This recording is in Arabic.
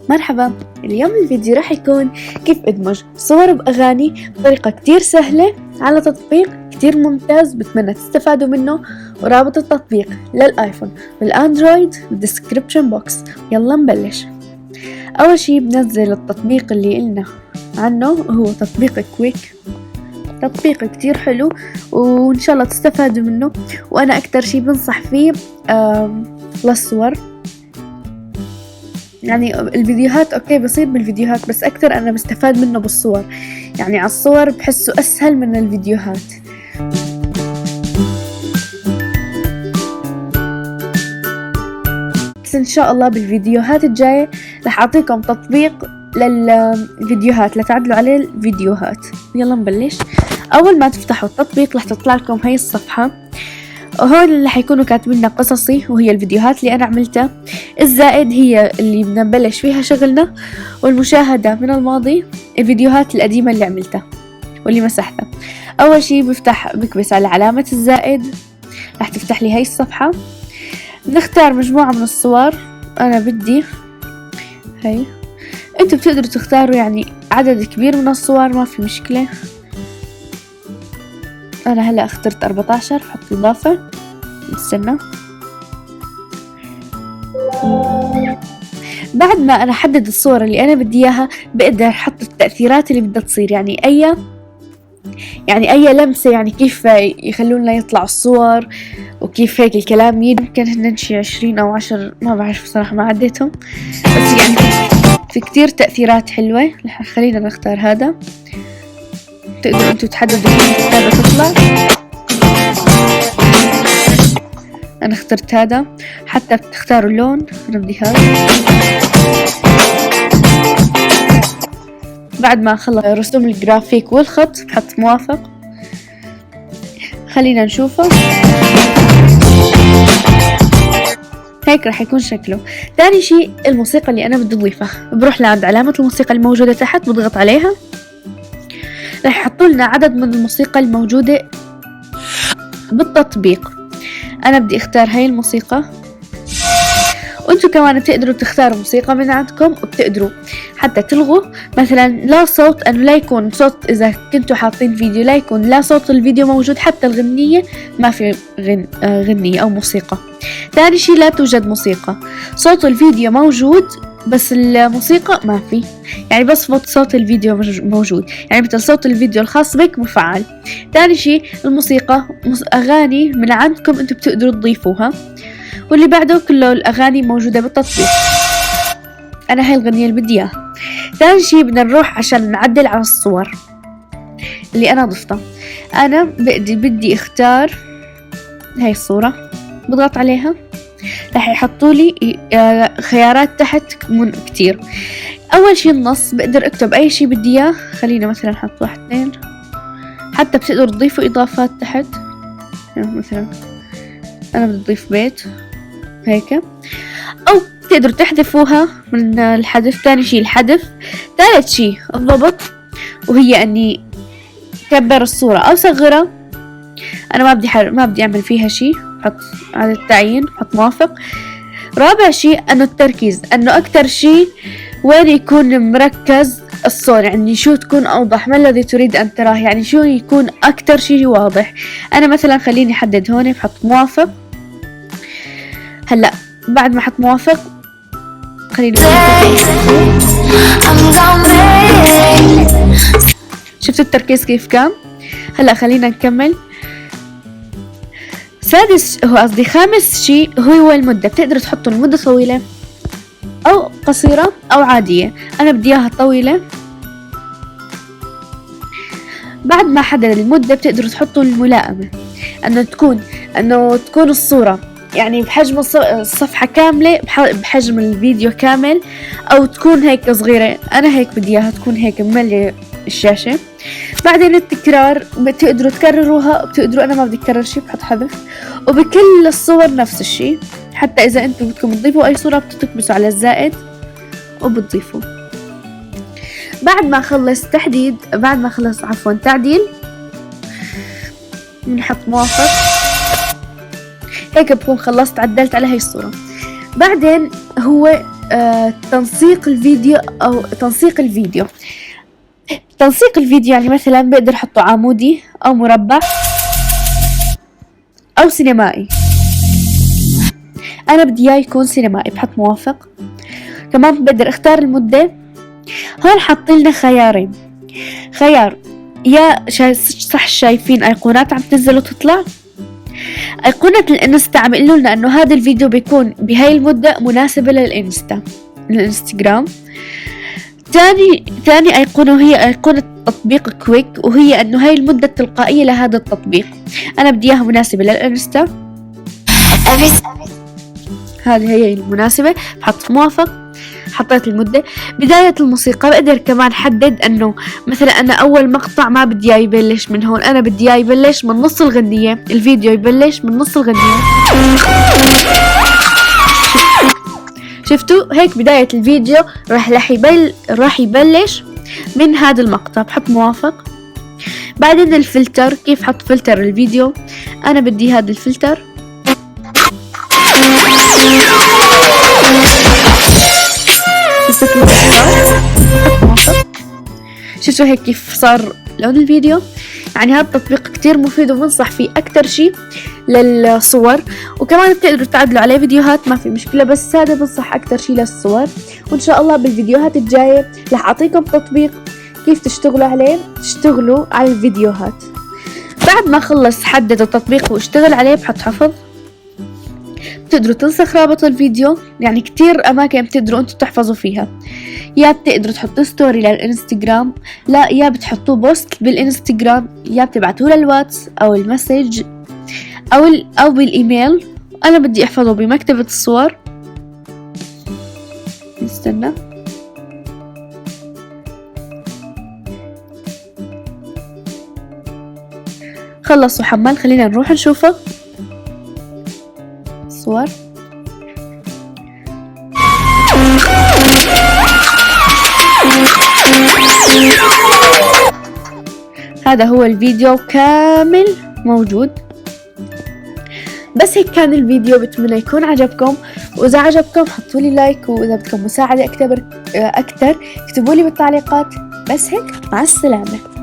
مرحبا. اليوم الفيديو راح يكون كيف ادمج صور باغاني بطريقة كتير سهلة على تطبيق كتير ممتاز، بتمنى تستفادوا منه. ورابط التطبيق للايفون والاندرويد بالديسكريبشن بوكس. يلا نبلش. اول شي بنزل التطبيق اللي قلنا عنه، هو تطبيق كويك. تطبيق كتير حلو وان شاء الله تستفادوا منه. وانا اكتر شي بنصح فيه للصور، يعني الفيديوهات اوكي بصير بالفيديوهات، بس اكتر انا بستفاد منه بالصور. يعني على الصور بحسه اسهل من الفيديوهات. بس ان شاء الله بالفيديوهات الجاية رح اعطيكم تطبيق للفيديوهات لتعدلوا عليه الفيديوهات. يلا نبلش. اول ما تفتحوا التطبيق رح تطلع لكم هاي الصفحة، وهون اللي حيكونوا كاتبين قصصي وهي الفيديوهات اللي انا عملتها. الزائد هي اللي بنبلش فيها شغلنا، والمشاهدة من الماضي الفيديوهات القديمة اللي عملتها واللي مسحتها. اول شي بكبس على علامة الزائد، رح تفتح لي هاي الصفحة. بنختار مجموعة من الصور. انا بدي هاي، انتوا بتقدروا تختاروا يعني عدد كبير من الصور، ما في مشكلة. انا هلا اخترت 14. حط اضافة. استنى. بعد ما انا احدد الصورة اللي انا بدي اياها، بقدر احط التأثيرات اللي بدها تصير، يعني اي لمسة، يعني كيف يخلونا يطلع الصور، وكيف هيك الكلام. يمكن هن شي 20 او 10، ما بعرف بصراحة، ما عديتهم. بس يعني في كتير تأثيرات حلوة. خلينا نختار هذا. تقدروا انتوا تحددوا كيف هذا تطلع. انا اخترت هذا. حتى بتختاروا اللون. انا بدي هذا. بعد ما اخلص رسوم الجرافيك والخط بحط موافق. خلينا نشوفه. هيك راح يكون شكله. تاني شيء الموسيقى اللي انا بدي اضيفها، بروح لعند علامة الموسيقى الموجودة تحت، بضغط عليها. راح يحطوا لنا عدد من الموسيقى الموجودة بالتطبيق. انا بدي اختار هاي الموسيقى، وانتوا كمان بتقدروا تختاروا موسيقى من عندكم، وبتقدروا حتى تلغوا مثلا لا صوت، انه لا يكون صوت، اذا كنتوا حاطين فيديو لا يكون لا صوت الفيديو موجود، حتى الغنية ما في غنية او موسيقى. ثاني شيء لا توجد موسيقى، صوت الفيديو موجود بس الموسيقى ما في، يعني بس صوت الفيديو موجود، يعني مثل صوت الفيديو الخاص بك مفعل. ثاني شيء الموسيقى اغاني من عندكم انتم بتقدروا تضيفوها، واللي بعده كله الاغاني موجودة بالتطبيق. انا هاي الغنية اللي بدي اياها. ثاني شيء بدنا نروح عشان نعدل على الصور اللي انا ضفتها. انا بدي اختار هاي الصورة، بضغط عليها. راح يحطوا لي خيارات تحت كتير. اول شيء النص، بقدر اكتب اي شيء بدي اياه. خلينا مثلا احط 1 2. حتى بتقدروا تضيفوا اضافات تحت، يعني مثلا انا بدي اضيف بيت هيك، او تقدروا تحذفوها من الحذف. ثاني شيء الحذف. ثالث شيء الضبط، وهي اني كبر الصورة او صغرها. انا ما بدي اعمل فيها شيء. حط على التعيين، حط موافق. رابع شيء انه التركيز، انه اكتر شيء وين يكون مركز الصورة، يعني شو تكون اوضح، ما الذي تريد ان تراه، يعني شو يكون اكتر شيء واضح. انا مثلا خليني احدد هون، بحط موافق. هلا بعد ما احط موافق خليني شفتوا التركيز كيف كان. هلا خلينا نكمل. خامس شيء هو المدة. بتقدروا تحطوا المدة طويلة او قصيرة او عادية. انا بدي اياها طويلة. بعد ما حدد المدة بتقدروا تحطوا الملائمة، انه تكون الصورة يعني بحجم الصفحة كاملة، بحجم الفيديو كامل، او تكون هيك صغيرة. انا هيك بدي اياها تكون هيك مملية الشاشة. بعدين التكرار، بتقدروا تكرروها، بتقدروا. انا ما بدي اكرر شيء، بحط حذف. وبكل الصور نفس الشيء، حتى اذا انتم بدكم تضيفوا اي صورة بتكبسوا على الزائد وبتضيفوا. بعد ما خلص تعديل، بنحط موافق. هيك بكون خلصت عدلت على هاي الصورة. بعدين هو تنسيق الفيديو أو تنسيق الفيديو. تنسيق الفيديو يعني مثلا بقدر أحطه عمودي أو مربع أو سينمائي. أنا بدي إياه يكون سينمائي، بحط موافق. كمان بقدر اختار المدة. هون حاطيلنا خيارين، خيار يا صح شايفين ايقونات عم تنزل وتطلع، ايقونة الانستا عم يقولوا لنا انه هذا الفيديو بيكون بهاي المدة مناسبة للانستغرام. تاني ايقونة وهي ايقونة تطبيق كويك، وهي انه هاي المدة التلقائية لهذا التطبيق. انا بدي اياها مناسبة للانستا، هذه هي المناسبة، بحط موافق. حطيت المدة. بداية الموسيقى بقدر كمان حدد انه مثلا انا اول مقطع ما بدي اياه يبلش من هون، انا بدي اياه يبلش من نص الغنية، الفيديو يبلش من نص الغنية. شفتوا هيك بداية الفيديو راح يبلش من هذا المقطع، بحط موافق. بعدين الفلتر، كيف حط فلتر الفيديو، انا بدي هذا الفلتر. شفتوا هيك كيف صار لون الفيديو. يعني هذا التطبيق كتير مفيد وبنصح فيه أكتر شيء للصور، وكمان بتقدروا تعدلوا عليه فيديوهات، ما في مشكلة، بس هذا بنصح أكتر شيء للصور. وإن شاء الله بالفيديوهات الجاية رح أعطيكم تطبيق كيف تشتغلوا عليه، تشتغلوا على الفيديوهات. بعد ما خلص حدد التطبيق واشتغل عليه بحط حفظ. بتقدروا تنسخ رابط الفيديو، يعني كتير أماكن بتقدروا أنتوا تحفظوا فيها. يا بتقدروا تحطوا ستوري للإنستغرام، لا يا بتحطوا بوست بالإنستغرام، يا بتبعتوه للواتس أو المسج أو بالإيميل. أنا بدي أحفظه بمكتبة الصور. نستنى. خلص وحمل، خلينا نروح نشوفه. صور. هذا هو الفيديو كامل موجود. بس هيك كان الفيديو، بتمنى يكون عجبكم، واذا عجبكم حطوا لي لايك، واذا بدكم مساعدة اكتر اكتبوا لي بالتعليقات. بس هيك، مع السلامة.